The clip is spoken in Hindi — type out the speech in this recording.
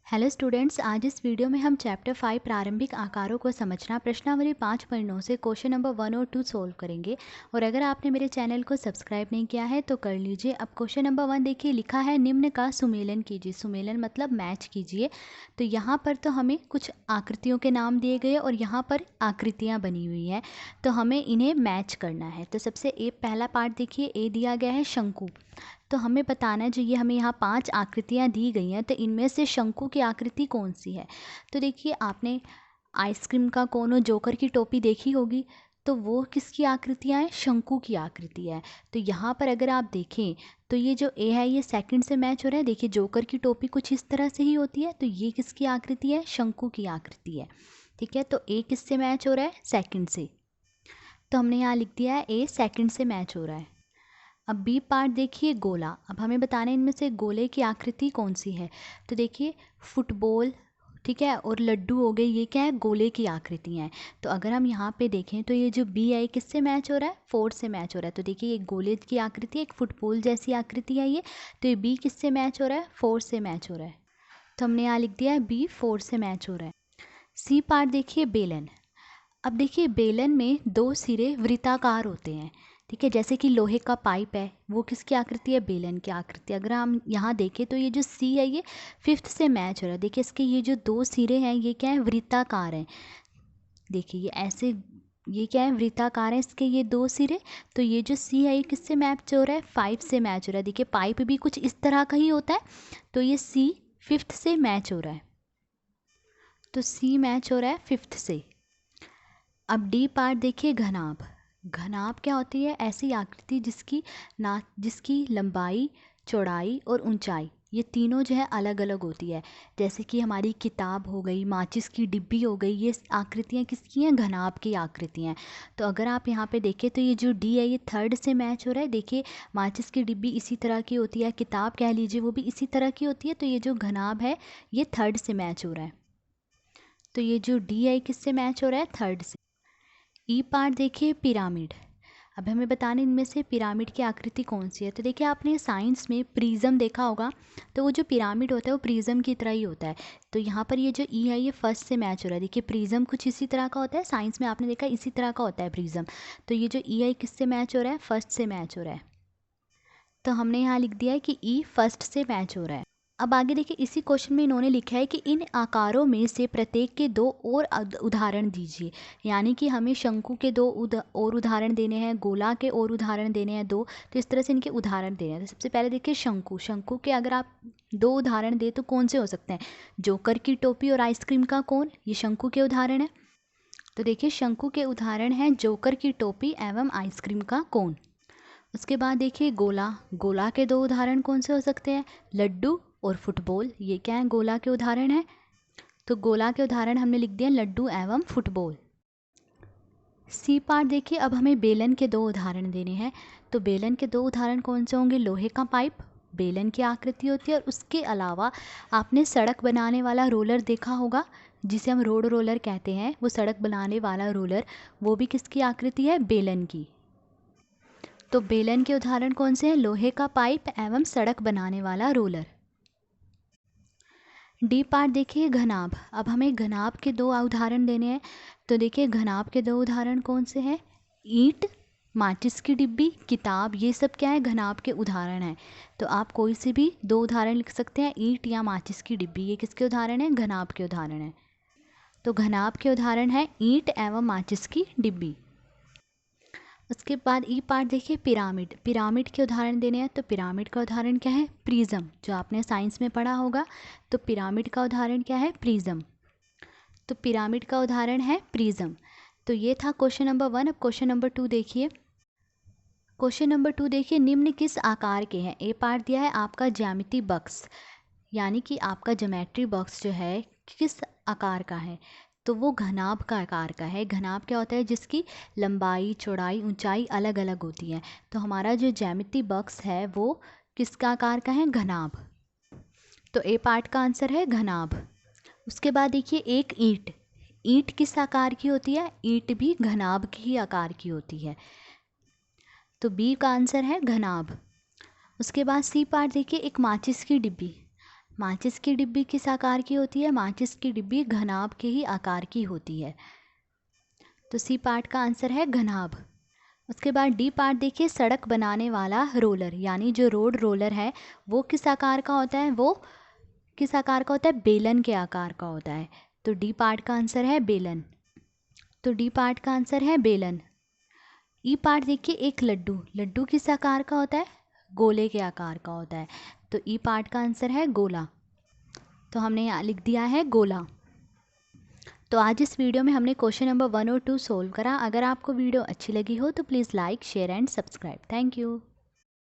हेलो स्टूडेंट्स, आज इस वीडियो में हम चैप्टर 5 प्रारंभिक आकारों को समझना प्रश्नावली 5.9 से क्वेश्चन नंबर 1 और 2 सोल्व करेंगे। और अगर आपने मेरे चैनल को सब्सक्राइब नहीं किया है तो कर लीजिए। अब क्वेश्चन नंबर 1 देखिए, लिखा है निम्न का सुमेलन कीजिए। सुमेलन मतलब मैच कीजिए। तो यहाँ पर तो हमें कुछ आकृतियों के नाम दिए गए और यहाँ पर आकृतियाँ बनी हुई हैं, तो हमें इन्हें मैच करना है। तो सबसे पहला पार्ट देखिए, ए दिया गया है शंकु। तो हमें बताना है, जो ये हमें यहाँ 5 आकृतियाँ दी गई हैं, तो इनमें से शंकु की आकृति कौन सी है। तो देखिए, आपने आइसक्रीम का कोन और जोकर की टोपी देखी होगी, तो वो किसकी आकृतियाँ हैं, शंकु की आकृति है। तो यहाँ पर अगर आप देखें तो ये जो ए है ये सेकंड से मैच हो रहा है। देखिए, जोकर की टोपी कुछ इस तरह से ही होती है, तो ये किसकी आकृति है, शंकु की आकृति है। ठीक है, तो ए किससे मैच हो रहा है, सेकंड से। तो हमने यहाँ लिख दिया है ए सेकंड से मैच हो रहा है। अब बी पार्ट देखिए, गोला। अब हमें बताना है इनमें से गोले की आकृति कौन सी है। तो देखिए, फुटबॉल, ठीक है, और लड्डू हो गए, ये क्या है, गोले की आकृतियाँ हैं। तो अगर हम यहाँ पे देखें तो ये जो बी है किससे मैच हो रहा है, 4 से मैच हो रहा है। तो देखिए, एक गोले की आकृति, एक फुटबॉल जैसी आकृति है ये। तो ये बी किससे मैच हो रहा है, 4 से मैच हो रहा है। तो हमने यहाँ लिख दिया है बी 4 से मैच हो रहा है। सी पार्ट देखिए, बेलन। अब देखिए, बेलन में 2 सिरे वृत्ताकार होते हैं। ठीक है, जैसे कि लोहे का पाइप है, वो किसकी आकृति है, बेलन की आकृति। अगर हम यहाँ देखें तो ये जो सी है ये 5th से मैच हो रहा है। देखिए, इसके ये जो 2 सिरे हैं ये क्या है, वृत्ताकार हैं। देखिए, ये ऐसे, ये क्या है, वृत्ताकार है इसके ये 2 सिरे। तो ये जो सी है ये किससे मैच हो रहा है, 5 से मैच हो रहा है। देखिए, पाइप भी कुछ इस तरह का ही होता है। तो ये सी 5th से मैच हो रहा है। तो सी मैच हो रहा है 5th से। अब डी पार्ट देखिए, घनाभ। घनाभ क्या होती है, ऐसी आकृति जिसकी लंबाई, चौड़ाई और ऊंचाई ये तीनों जो है अलग अलग होती है। जैसे कि हमारी किताब हो गई, माचिस की डिब्बी हो गई, ये आकृतियाँ किसकी हैं, घनाभ की आकृतियाँ हैं। तो अगर आप यहाँ पे देखें तो ये जो डी है ये 3rd से मैच हो रहा है। देखिए, माचिस की डिब्बी इसी तरह की होती है, किताब कह लीजिए वो भी इसी तरह की होती है। तो ये जो घनाभ है ये 3rd से मैच हो रहा है। तो ये जो डी है किससे मैच हो रहा है, 3rd से। ई पार्ट देखिए, पिरामिड। अब हमें बताने इनमें से पिरामिड की आकृति कौन सी है। तो देखिए, आपने साइंस में प्रिज्म देखा होगा, तो वो जो पिरामिड होता है वो प्रिज्म की तरह ही होता है। तो यहाँ पर ये जो ई है ये 1st से मैच हो रहा है। देखिए, प्रिज्म कुछ इसी तरह का होता है, साइंस में आपने देखा इसी तरह का होता है प्रिज्म। तो ये जो ई है किससे मैच हो रहा है, 1st से मैच हो रहा है। तो हमने यहाँ लिख दिया है कि ई 1st से मैच हो रहा है। अब आगे देखिए, इसी क्वेश्चन में इन्होंने लिखा है कि इन आकारों में से प्रत्येक के 2 और उदाहरण दीजिए। यानी कि हमें शंकु के 2 और उदाहरण देने हैं, गोला के और उदाहरण देने हैं 2। तो इस तरह से इनके उदाहरण देने हैं। तो सबसे पहले देखिए, शंकु। शंकु के अगर आप 2 उदाहरण दें तो कौन से हो सकते हैं, जोकर की टोपी और आइसक्रीम का कोन, ये शंकु के उदाहरण है। तो देखिए, शंकु के उदाहरण हैं जोकर की टोपी एवं आइसक्रीम का कोन। उसके बाद देखिए, गोला। गोला के 2 उदाहरण कौन से हो सकते हैं, लड्डू और फुटबॉल, ये क्या है, गोला के उदाहरण है। तो गोला के उदाहरण हमने लिख दिए लड्डू एवं फुटबॉल। सी पार्ट देखिए, अब हमें बेलन के 2 उदाहरण देने हैं। तो बेलन के 2 उदाहरण कौन से होंगे, लोहे का पाइप, बेलन की आकृति होती है। और उसके अलावा आपने सड़क बनाने वाला रोलर देखा होगा, जिसे हम रोड रोलर कहते हैं, वो सड़क बनाने वाला रोलर, वो भी किसकी आकृति है, बेलन की। तो बेलन के उदाहरण कौन से हैं, लोहे का पाइप एवं सड़क बनाने वाला रोलर। डी पार्ट देखिए, घनाभ। अब हमें घनाभ के 2 उदाहरण देने हैं। तो देखिए, घनाभ के 2 उदाहरण कौन से हैं, ईंट, माचिस की डिब्बी, किताब, ये सब क्या है, घनाभ के उदाहरण हैं। तो आप कोई से भी 2 उदाहरण लिख सकते हैं, ईंट या माचिस की डिब्बी, ये किसके उदाहरण हैं, घनाभ के उदाहरण हैं। तो घनाभ के उदाहरण हैं ईंट एवं माचिस की डिब्बी। उसके बाद ई पार्ट देखिए, पिरामिड। पिरामिड के उदाहरण देने हैं। तो पिरामिड का उदाहरण क्या है, प्रिज्म, जो आपने साइंस में पढ़ा होगा। तो पिरामिड का उदाहरण क्या है, प्रिज्म। तो पिरामिड का उदाहरण है प्रिज्म। तो ये था क्वेश्चन नंबर 1। अब क्वेश्चन नंबर 2 देखिए। क्वेश्चन नंबर 2 देखिए, निम्न किस आकार के हैं। ए पार्ट दिया है आपका ज्यामिति बॉक्स, यानी कि आपका ज्योमेट्री बॉक्स जो है किस आकार का है। तो वो घनाभ का आकार का है। घनाभ क्या होता है, जिसकी लंबाई, चौड़ाई, ऊंचाई अलग अलग होती है। तो हमारा जो ज्यामिति बॉक्स है वो किसका आकार का है, घनाभ। तो ए पार्ट का आंसर है घनाभ। उसके बाद देखिए, एक ईंट। ईंट किस आकार की होती है, ईंट भी घनाभ की ही आकार की होती है। तो बी का आंसर है घनाभ। उसके बाद सी पार्ट देखिए, एक माचिस की डिब्बी। माचिस की डिब्बी किस आकार की होती है? माचिस की डिब्बी घनाभ के ही आकार की होती है। तो सी पार्ट का आंसर है घनाभ। उसके बाद डी पार्ट देखिए, सड़क बनाने वाला रोलर, यानी जो रोड रोलर है वो किस आकार का होता है? वो किस आकार का होता है? बेलन के आकार का होता है। तो डी पार्ट का आंसर है बेलन। तो डी पार्ट का आंसर है बेलन। ई पार्ट देखिए, एक लड्डू, लड्डू किस आकार का होता है? गोले के आकार का होता है। तो ई पार्ट का आंसर है गोला। तो हमने यहाँ लिख दिया है गोला। तो आज इस वीडियो में हमने क्वेश्चन नंबर 1 और 2 सोल्व करा। अगर आपको वीडियो अच्छी लगी हो तो please like, share and subscribe. Thank you.